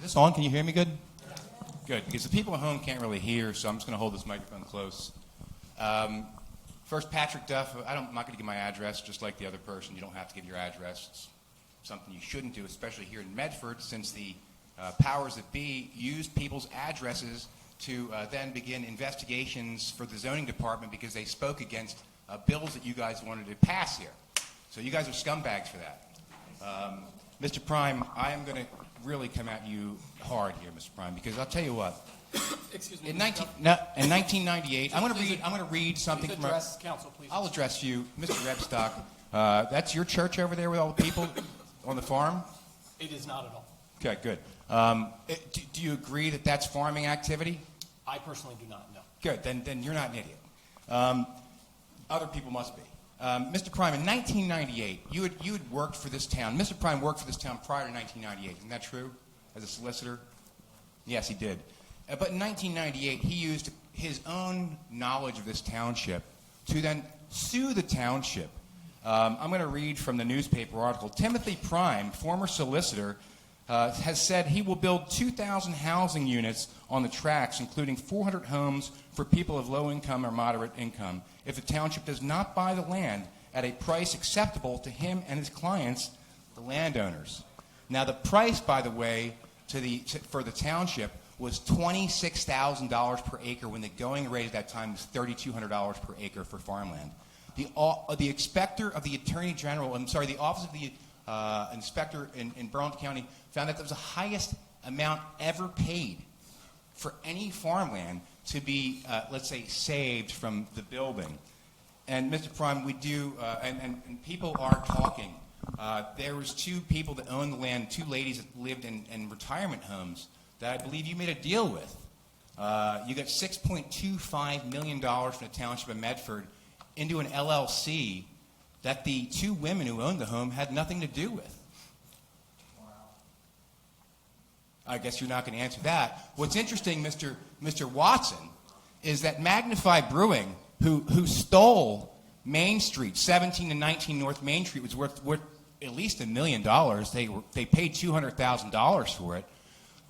this on? Can you hear me good? Good, because the people at home can't really hear, so I'm just going to hold this microphone close. First, Patrick Duff. I'm not going to give my address, just like the other person. You don't have to give your address. It's something you shouldn't do, especially here in Medford, since the powers that be used people's addresses to then begin investigations for the zoning department because they spoke against bills that you guys wanted to pass here. So you guys are scumbags for that. Mr. Prime, I am going to really come at you hard here, Mr. Prime, because I'll tell you what. Excuse me. In 1998, I'm going to read something Please from. address council, please. I'll address you, Mr. Rebstock. That's your church over there with all the people on the farm? It is not at all. Okay, good. Do you agree that that's farming activity? I personally do not know. Good. Then you're not an idiot. Other people must be. Mr. Prime, in 1998, you had worked for this town. Mr. Prime worked for this town prior to 1998. Isn't that true? As a solicitor? Yes, he did. But in 1998, he used his own knowledge of this township to then sue the township. I'm going to read from the newspaper article. Timothy Prime, former solicitor, has said he will build 2,000 housing units on the tracks, including 400 homes for people of low income or moderate income, if the township does not buy the land at a price acceptable to him and his clients, the landowners. Now, the price, by the way, for the township was $26,000 per acre when the going rate at that time was $3,200 per acre for farmland. The inspector of the Attorney General, the Office of the Inspector in Burlington County found that that was the highest amount ever paid for any farmland to be, let's say, saved from the building. And Mr. Prime, we do, and people are talking. There was two people that owned the land, two ladies that lived in retirement homes that I believe you made a deal with. You got $6.25 million from the Township of Medford into an LLC that the two women who owned the home had nothing to do with. Wow. I guess you're not going to answer that. What's interesting, Mr. Watson, is that Magnify Brewing, who stole Main Street, 17 and 19 North Main Street, was worth at least $1 million. They paid $200,000 for it.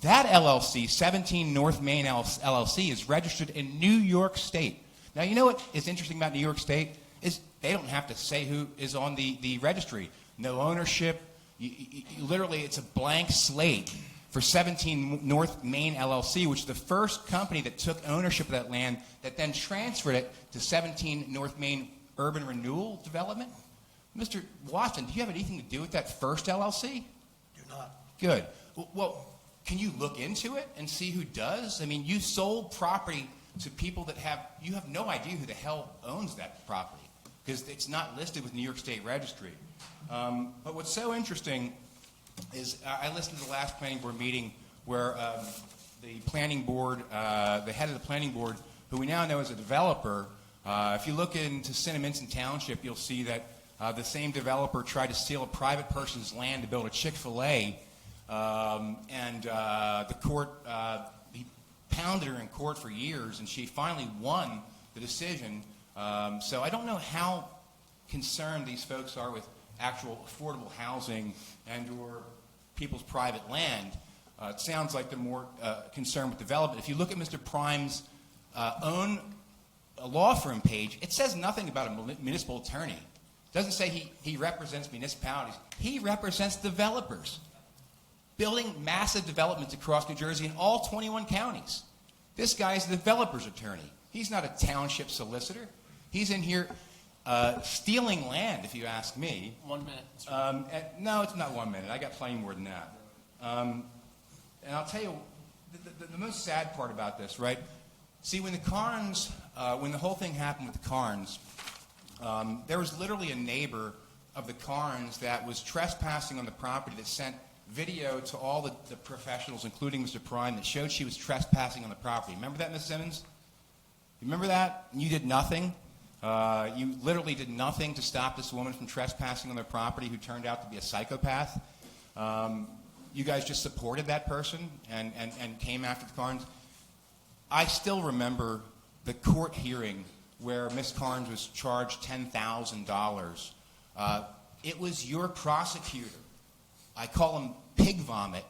That LLC, 17 North Main LLC, is registered in New York State. Now, you know what is interesting about New York State? Is they don't have to say who is on the registry. No ownership. You literally, it's a blank slate for 17 North Main LLC, which is the first company that took ownership of that land that then transferred it to 17 North Main Urban Renewal Development. Mr. Watson, do you have anything to do with that first LLC? Do not. Good. Well, can you look into it and see who does? I mean, you sold property to people that you have no idea who the hell owns that property because it's not listed with New York State Registry. But what's so interesting is I listened to the last planning board meeting where the planning board, the head of the planning board, who we now know as a developer, if you look into Cinnaminson Township, you'll see that the same developer tried to steal a private person's land to build a Chick-fil-A, and the court, he pounded her in court for years, and she finally won the decision. So I don't know how concerned these folks are with actual affordable housing and or people's private land. It sounds like they're more concerned with development. If you look at Mr. Prime's own law firm page, it says nothing about a municipal attorney. It doesn't say he represents municipalities. He represents developers building massive developments across New Jersey in all 21 counties. This guy is a developer's attorney. He's not a township solicitor. He's in here stealing land, if you ask me. 1 minute. No, it's not 1 minute. I got plenty more than that. And I'll tell you, the most sad part about this, right? See, when the Carnes, when the whole thing happened with the Carnes, there was literally a neighbor of the Carnes that was trespassing on the property that sent video to all the professionals, including Mr. Prime, that showed she was trespassing on the property. Remember that, Ms. Simmons? You remember that? And you did nothing? You literally did nothing to stop this woman from trespassing on their property who turned out to be a psychopath. You guys just supported that person and came after the Carnes. I still remember the court hearing where Ms. Carnes was charged $10,000. It was your prosecutor. I call him pig vomit.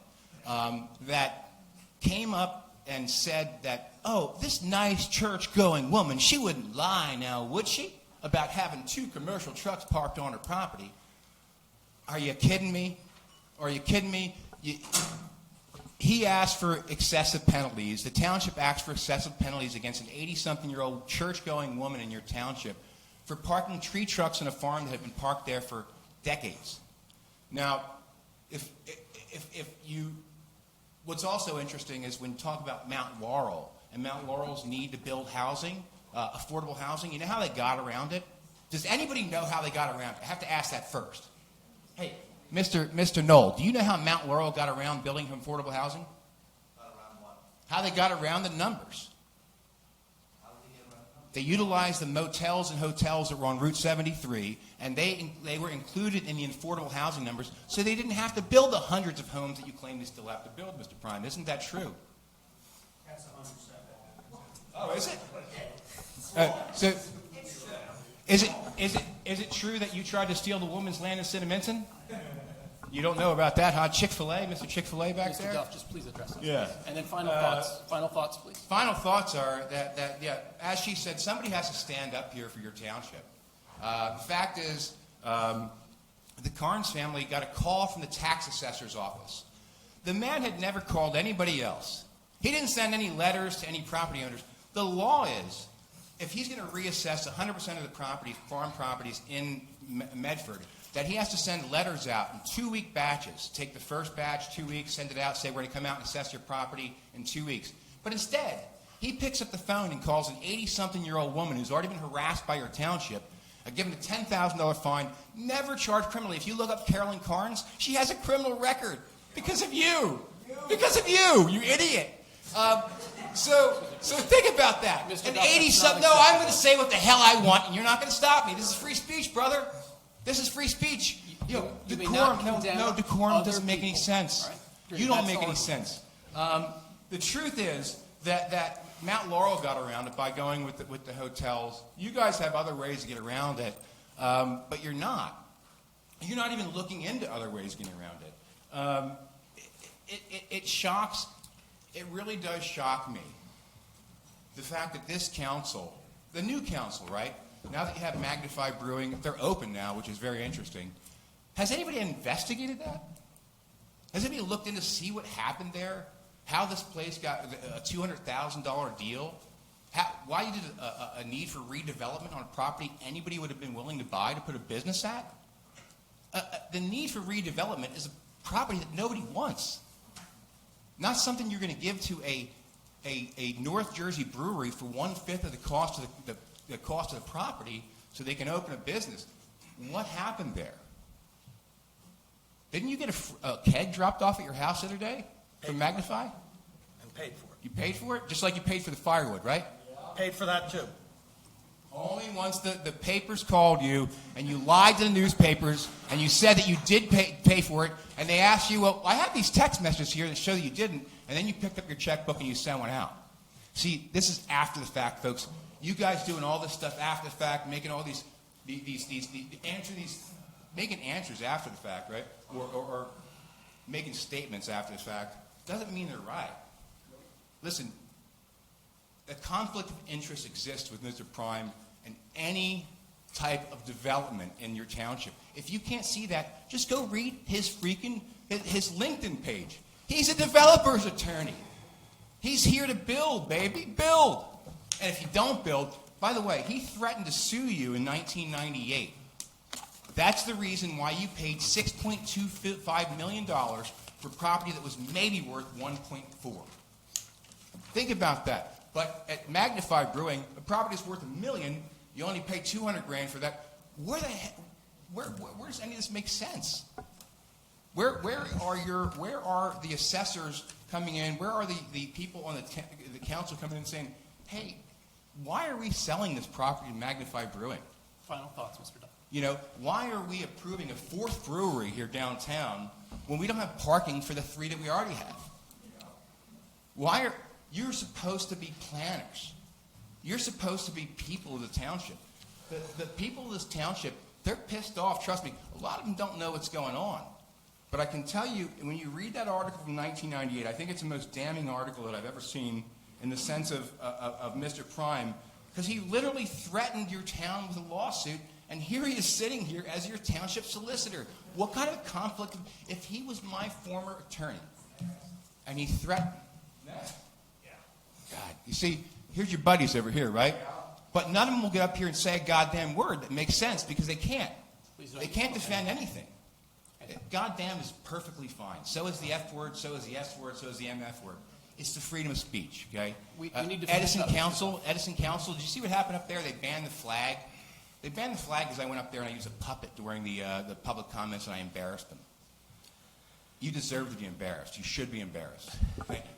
that came up and said that, oh, this nice church-going woman, she wouldn't lie now, would she, about having 2 commercial trucks parked on her property. Are you kidding me? Are you kidding me? He asked for excessive penalties. The township asked for excessive penalties against an 80-something-year-old church-going woman in your township for parking tree trucks on a farm that had been parked there for decades. Now, what's also interesting is when you talk about Mount Laurel and Mount Laurel's need to build housing, affordable housing, you know how they got around it? Does anybody know how they got around it? I have to ask that first. Hey, Mr. Knoll, do you know how Mount Laurel got around building affordable housing? Around what? How they got around the numbers. How did they get around the numbers? They utilized the motels and hotels that were on Route 73, and they were included in the affordable housing numbers, so they didn't have to build the hundreds of homes that you claim they still have to build, Mr. Prime. Isn't that true? That's 100%. Oh, is it? So, is it true that you tried to steal the woman's land in Cinnaminson? You don't know about that, huh? Chick-fil-A, Mr. Chick-fil-A back Mr. there? Duff, just please address it. Yeah. And then final thoughts. Final thoughts, please. Final thoughts are that, as she said, somebody has to stand up here for your township. The fact is, the Carnes family got a call from the tax assessor's office. The man had never called anybody else. He didn't send any letters to any property owners. The law is, if he's going to reassess 100% of the properties, farm properties in Medford, that he has to send letters out in 2-week batches. Take the first batch, 2 weeks, send it out, say we're going to come out and assess your property in 2 weeks. But instead, he picks up the phone and calls an 80-something-year-old woman who's already been harassed by your township, given a $10,000 fine, never charged criminally. If you look up Carolyn Carnes, she has a criminal record because of you. Because of you, you idiot. So think about that. Mr. An Duff, 80-something. No, I'm going to say what the hell I want, and you're not going to stop me. This is free speech, brother. This is free speech. You may Decorum. not condemn No, decorum other doesn't make any people. sense. All right. You don't That's make all any I'm sense. The truth is that Mount Laurel got around it by going with the hotels. You guys have other ways to get around it, but you're not. You're not even looking into other ways of getting around it. It shocks. It really does shock me. The fact that this council, the new council, right? Now that you have Magnify Brewing, they're open now, which is very interesting. Has anybody investigated that? Has anybody looked in to see what happened there? How this place got a $200,000 deal? Why you did a need for redevelopment on a property anybody would have been willing to buy to put a business at? The need for redevelopment is a property that nobody wants. Not something you're going to give to a North Jersey brewery for 1/5 of the cost of the cost of the property so they can open a business. What happened there? Didn't you get a keg dropped off at your house the other day from Magnify? And paid for it. You paid for it? Just like you paid for the firewood, right? Paid for that too. Only once the papers called you and you lied to the newspapers and you said that you did pay for it, and they asked you, well, I have these text messages here that show that you didn't, and then you picked up your checkbook and you sent one out. See, this is after the fact, folks. You guys doing all this stuff after the fact, making all making answers after the fact, right? Or making statements after the fact doesn't mean they're right. Listen, a conflict of interest exists with Mr. Prime and any type of development in your township. If you can't see that, just go read his LinkedIn page. He's a developer's attorney. He's here to build, baby, build. And if you don't build, by the way, he threatened to sue you in 1998. That's the reason why you paid $6.25 million for property that was maybe worth 1.4. Think about that. But at Magnify Brewing, the property is worth $1 million. You only pay $200,000 for that. Where does any of this make sense? Where are the assessors coming in? Where are the people on the council coming in and saying, hey, why are we selling this property to Magnify Brewing? Final thoughts, Mr. Duff. You know, why are we approving a 4th brewery here downtown when we don't have parking for the 3 that we already have? You're supposed to be planners. You're supposed to be people of the township. The people of this township, they're pissed off. Trust me, a lot of them don't know what's going on. But I can tell you, when you read that article from 1998, I think it's the most damning article that I've ever seen in the sense of Mr. Prime, because he literally threatened your town with a lawsuit, and here he is sitting here as your township solicitor. What kind of conflict? If he was my former attorney, and he threatened, God, you see, here's your buddies over here, right? But none of them will get up here and say a goddamn word that makes sense because they can't. They can't defend anything. Goddamn is perfectly fine. So is the F word, so is the S word, so is the MF word. It's the freedom of speech, okay? We need to finish Edison up. Council, did you see what happened up there? They banned the flag. They banned the flag because I went up there and I used a puppet during the public comments and I embarrassed them. You deserve to be embarrassed. You should be embarrassed. Thank you.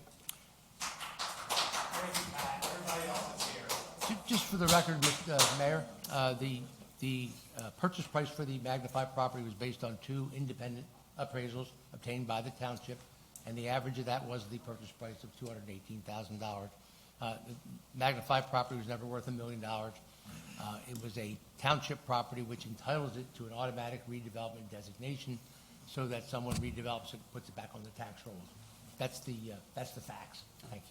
Just for the record, Mr. Mayor, the purchase price for the magnified property was based on 2 independent appraisals obtained by the township, and the average of that was the purchase price of $218,000. The magnified property was never worth $1 million. It was a township property which entitles it to an automatic redevelopment designation so that someone redevelops it, puts it back on the tax rolls. That's the facts. Thank you.